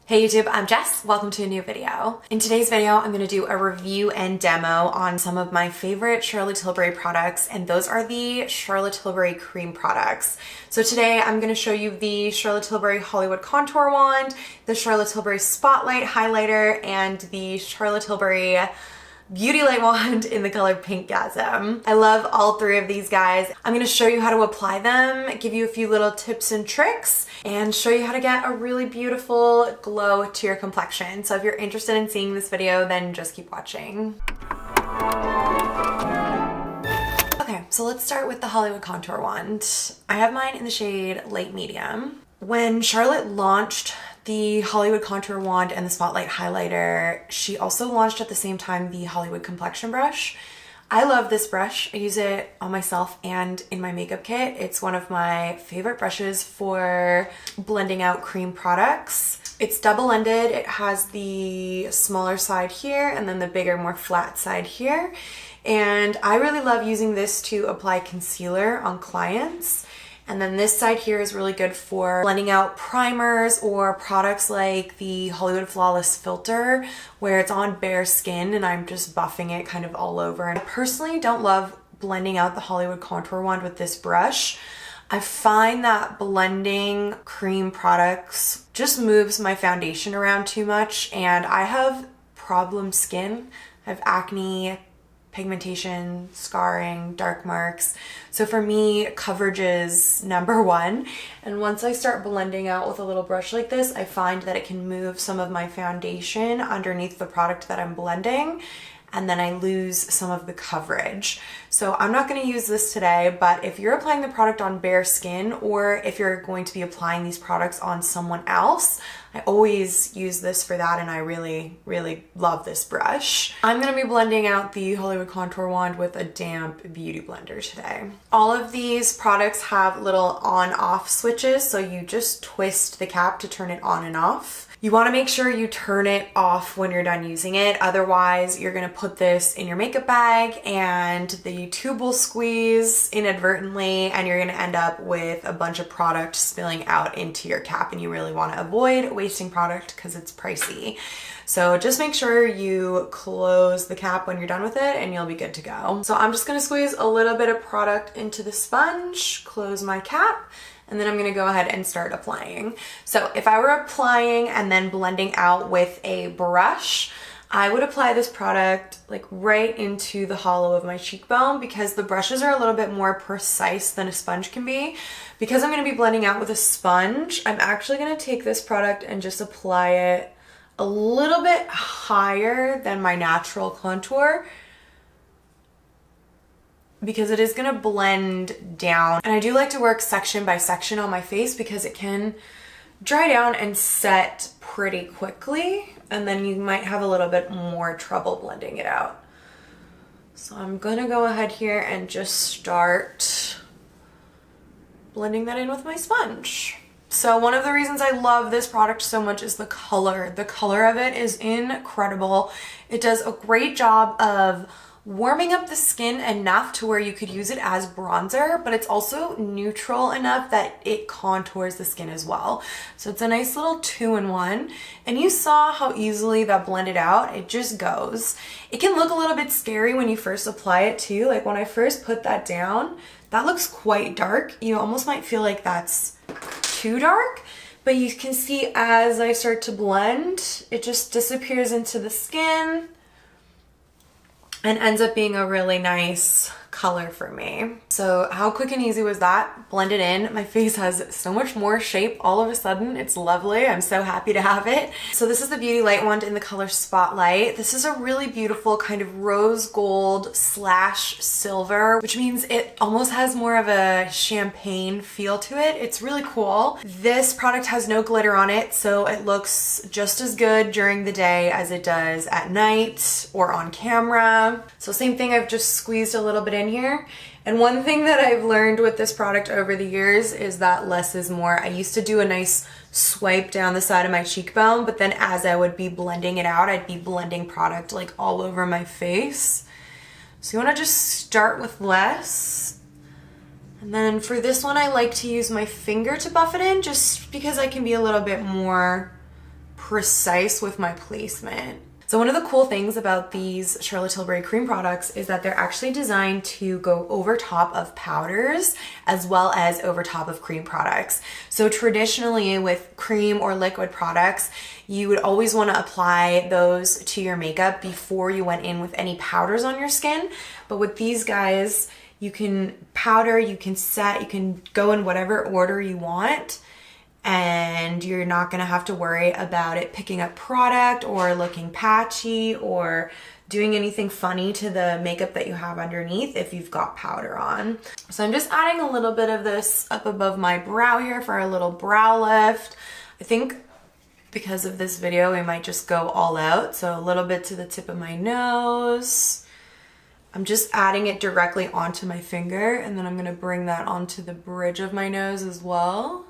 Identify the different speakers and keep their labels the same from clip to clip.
Speaker 1: Hey YouTube, I'm Jess. Welcome to a new video. In today's video, I'm going to do a review and demo on some of my favorite Charlotte Tilbury products, and those are the Charlotte Tilbury cream products. So today I'm going to show you the Charlotte Tilbury Hollywood Contour Wand, the Charlotte Tilbury Spotlight Highlighter, and the Charlotte Tilbury Beauty Light Wand in the color Pinkgasm. I love all three of these guys. I'm going to show you how to apply them, give you a few little tips and tricks, and show you how to get a really beautiful glow to your complexion. So if you're interested in seeing this video, then just keep watching. Okay, so let's start with the Hollywood Contour Wand. I have mine in the shade Light Medium. When Charlotte launched the Hollywood Contour Wand and the Spotlight Highlighter, she also launched at the same time the Hollywood Complexion brush. I love this brush. I use it on myself and in my makeup kit. It's one of my favorite brushes for blending out cream products. It's double-ended. It has the smaller side here and then the bigger, more flat side here. And I really love using this to apply concealer on clients. And then this side here is really good for blending out primers or products like the Hollywood Flawless Filter, where it's on bare skin and I'm just buffing it kind of all over. And I personally don't love blending out the Hollywood Contour Wand with this brush. I find that blending cream products just moves my foundation around too much, and I have problem skin. I have acne, pigmentation, scarring, dark marks. So for me, coverage is number one. And once I start blending out with a little brush like this, I find that it can move some of my foundation underneath the product that I'm blending, and then I lose some of the coverage. So I'm not going to use this today, but if you're applying the product on bare skin, or if you're going to be applying these products on someone else, I always use this for that, and I really, really love this brush. I'm going to be blending out the Hollywood Contour Wand with a damp beauty blender today. All of these products have little on-off switches, so you just twist the cap to turn it on and off. You want to make sure you turn it off when you're done using it, otherwise you're going to put this in your makeup bag and the tube will squeeze inadvertently and you're going to end up with a bunch of product spilling out into your cap, and you really want to avoid wasting product because it's pricey. So just make sure you close the cap when you're done with it and you'll be good to go. So I'm just going to squeeze a little bit of product into the sponge, close my cap, and then I'm going to go ahead and start applying. So if I were applying and then blending out with a brush, I would apply this product like right into the hollow of my cheekbone, because the brushes are a little bit more precise than a sponge can be. Because I'm going to be blending out with a sponge, I'm actually going to take this product and just apply it a little bit higher than my natural contour, because it is going to blend down. And I do like to work section by section on my face because it can dry down and set pretty quickly, and then you might have a little bit more trouble blending it out. So I'm going to go ahead here and just start blending that in with my sponge. So one of the reasons I love this product so much is the color. The color of it is incredible. It does a great job of warming up the skin enough to where you could use it as bronzer, but it's also neutral enough that it contours the skin as well. So it's a nice little 2-in-1, and you saw how easily that blended out. It just goes. It can look a little bit scary when you first apply it too. Like when I first put that down, that looks quite dark. You almost might feel like that's too dark, but you can see as I start to blend, it just disappears into the skin and ends up being a really nice color for me. So how quick and easy was that? Blend it in. My face has so much more shape all of a sudden. It's lovely. I'm so happy to have it. So this is the Beauty Light Wand in the color Spotlight. This is a really beautiful kind of rose gold / silver, which means it almost has more of a champagne feel to it. It's really cool. This product has no glitter on it, so it looks just as good during the day as it does at night or on camera. So same thing, I've just squeezed a little bit in here. And one thing that I've learned with this product over the years is that less is more. I used to do a nice swipe down the side of my cheekbone, but then as I would be blending it out, I'd be blending product like all over my face. So you want to just start with less. And then for this one, I like to use my finger to buff it in, just because I can be a little bit more precise with my placement. So one of the cool things about these Charlotte Tilbury cream products is that they're actually designed to go over top of powders as well as over top of cream products. So traditionally with cream or liquid products, you would always want to apply those to your makeup before you went in with any powders on your skin. But with these guys, you can powder, you can set, you can go in whatever order you want, and you're not gonna have to worry about it picking up product or looking patchy or doing anything funny to the makeup that you have underneath if you've got powder on. So I'm just adding a little bit of this up above my brow here for a little brow lift. I think because of this video, we might just go all out. So a little bit to the tip of my nose. I'm just adding it directly onto my finger, and then I'm gonna bring that onto the bridge of my nose as well.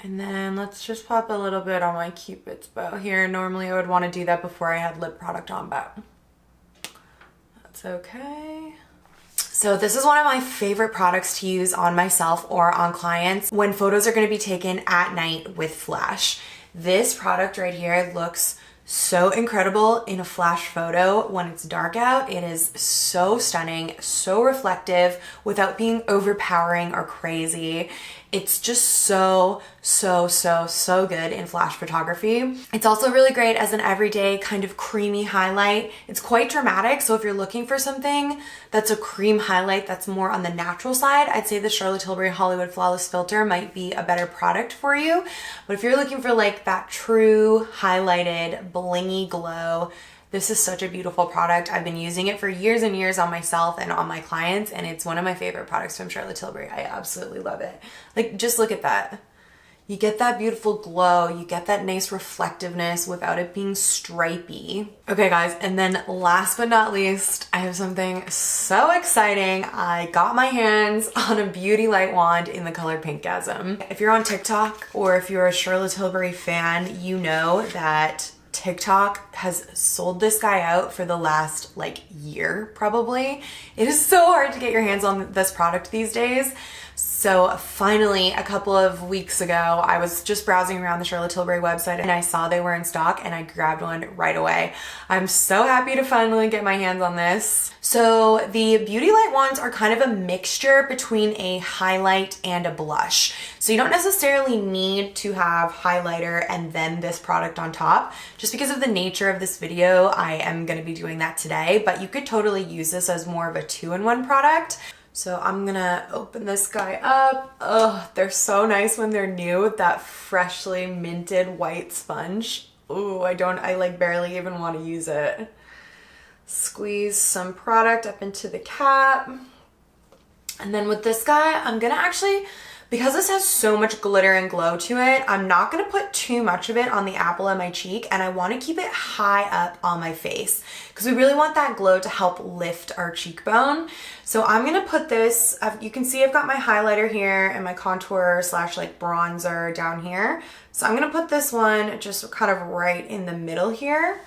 Speaker 1: And then let's just pop a little bit on my Cupid's bow here. Normally I would want to do that before I had lip product on, but that's okay. So this is one of my favorite products to use on myself or on clients when photos are going to be taken at night with flash. This product right here looks so incredible in a flash photo when it's dark out. It is so stunning, so reflective without being overpowering or crazy. It's just so good in flash photography. It's also really great as an everyday kind of creamy highlight. It's quite dramatic, so if you're looking for something that's a cream highlight that's more on the natural side, I'd say the Charlotte Tilbury Hollywood Flawless Filter might be a better product for you. But if you're looking for like that true highlighted blingy glow, this is such a beautiful product. I've been using it for years and years on myself and on my clients, and it's one of my favorite products from Charlotte Tilbury. I absolutely love it. Like, just look at that. You get that beautiful glow, you get that nice reflectiveness without it being stripy. Okay guys, and then last but not least, I have something so exciting. I got my hands on a beauty light wand in the color Pinkgasm. If you're on TikTok or if you're a Charlotte Tilbury fan, you know that TikTok has sold this guy out for the last like year probably. It is so hard to get your hands on this product these days. So finally, a couple of weeks ago, I was just browsing around the Charlotte Tilbury website and I saw they were in stock and I grabbed one right away. I'm so happy to finally get my hands on this. So the Beauty Light wands are kind of a mixture between a highlight and a blush. So you don't necessarily need to have highlighter and then this product on top. Just because of the nature of this video, I am going to be doing that today, but you could totally use this as more of a two-in-one product. So I'm gonna open this guy up. Oh, they're so nice when they're new with that freshly minted white sponge. Ooh, I like barely even want to use it. Squeeze some product up into the cap. And then with this guy, I'm gonna actually, because this has so much glitter and glow to it, I'm not gonna put too much of it on the apple of my cheek, and I wanna keep it high up on my face because we really want that glow to help lift our cheekbone. So I'm gonna put this, you can see I've got my highlighter here and my contour slash like bronzer down here. So I'm gonna put this one just kind of right in the middle here.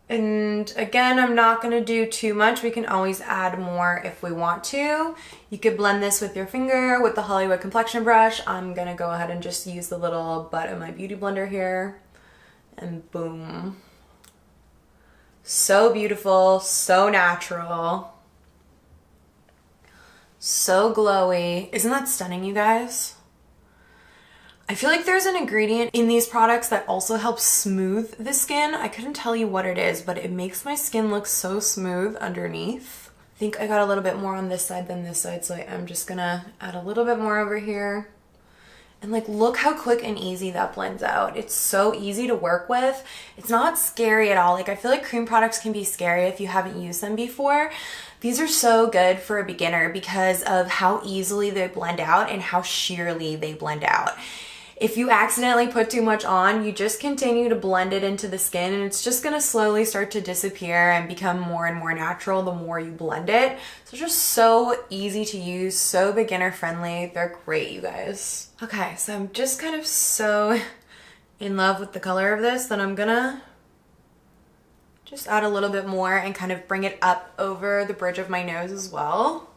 Speaker 1: And again, I'm not gonna do too much. We can always add more if we want to. You could blend this with your finger with the Hollywood Complexion brush. I'm gonna go ahead and just use the little butt of my beauty blender here. And boom. So beautiful, so natural. So glowy. Isn't that stunning, you guys? I feel like there's an ingredient in these products that also helps smooth the skin. I couldn't tell you what it is, but it makes my skin look so smooth underneath. I think I got a little bit more on this side than this side, so I'm just gonna add a little bit more over here. And like, look how quick and easy that blends out. It's so easy to work with. It's not scary at all. Like, I feel like cream products can be scary if you haven't used them before. These are so good for a beginner because of how easily they blend out and how sheerly they blend out. If you accidentally put too much on, you just continue to blend it into the skin and it's just gonna slowly start to disappear and become more and more natural the more you blend it. So it's just so easy to use, so beginner friendly. They're great, you guys. Okay, so I'm just kind of so in love with the color of this that I'm gonna just add a little bit more and kind of bring it up over the bridge of my nose as well.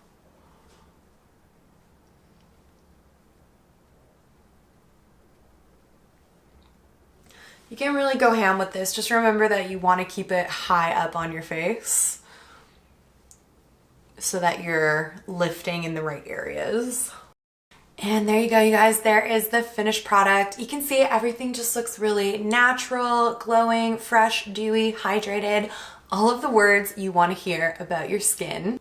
Speaker 1: You can really go ham with this. Just remember that you want to keep it high up on your face so that you're lifting in the right areas. And there you go, you guys. There is the finished product. You can see everything just looks really natural, glowing, fresh, dewy, hydrated. All of the words you want to hear about your skin.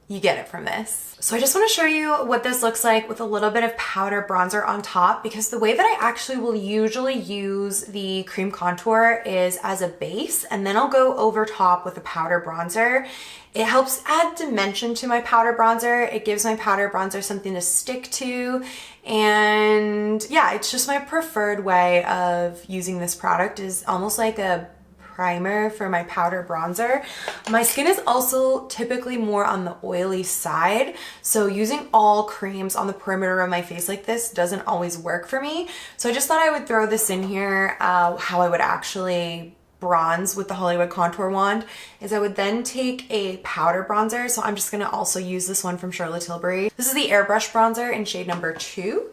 Speaker 1: You get it from this. So I just want to show you what this looks like with a little bit of powder bronzer on top, because the way that I actually will usually use the cream contour is as a base, and then I'll go over top with a powder bronzer. It helps add dimension to my powder bronzer. It gives my powder bronzer something to stick to. And yeah, it's just my preferred way of using this product, is almost like a primer for my powder bronzer. My skin is also typically more on the oily side, so using all creams on the perimeter of my face like this doesn't always work for me. So I just thought I would throw this in here. How I would actually bronze with the Hollywood contour wand is I would then take a powder bronzer. So I'm just going to also use this one from Charlotte Tilbury. This is the Airbrush Bronzer in shade number 2.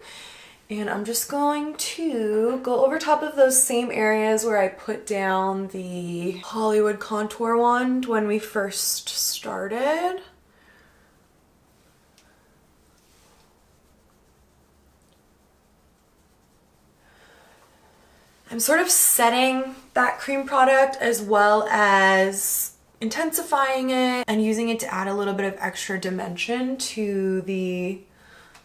Speaker 1: And I'm just going to go over top of those same areas where I put down the Hollywood contour wand when we first started. I'm sort of setting that cream product as well as intensifying it and using it to add a little bit of extra dimension to the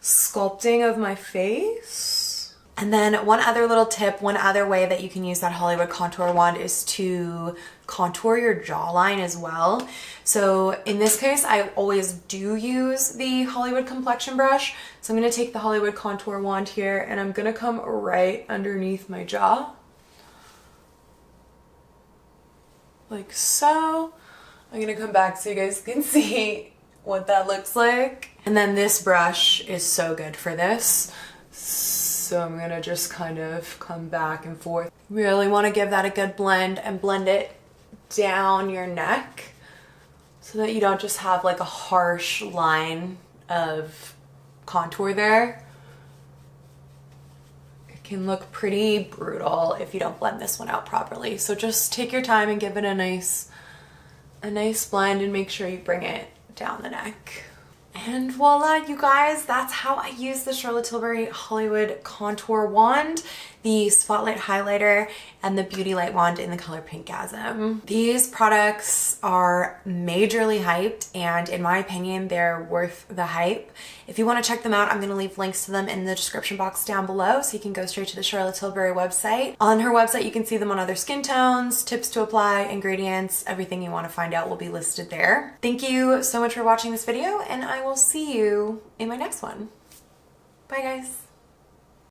Speaker 1: sculpting of my face. And then one other little tip, one other way that you can use that Hollywood contour wand is to contour your jawline as well. So in this case, I always do use the Hollywood Complexion brush. So I'm going to take the Hollywood contour wand here and I'm going to come right underneath my jaw. Like so. I'm going to come back so you guys can see what that looks like. And then this brush is so good for this. So I'm gonna just kind of come back and forth. Really want to give that a good blend and blend it down your neck so that you don't just have like a harsh line of contour there. It can look pretty brutal if you don't blend this one out properly. So just take your time and give it a nice blend and make sure you bring it down the neck. And voila, you guys, that's how I use the Charlotte Tilbury Hollywood Contour Wand, the Spotlight Highlighter, and the Beauty Light Wand in the color Pinkgasm. These products are majorly hyped, and in my opinion, they're worth the hype. If you want to check them out, I'm going to leave links to them in the description box down below, so you can go straight to the Charlotte Tilbury website. On her website, you can see them on other skin tones, tips to apply, ingredients, everything you want to find out will be listed there. Thank you so much for watching this video, and I will see you in my next one. Bye, guys.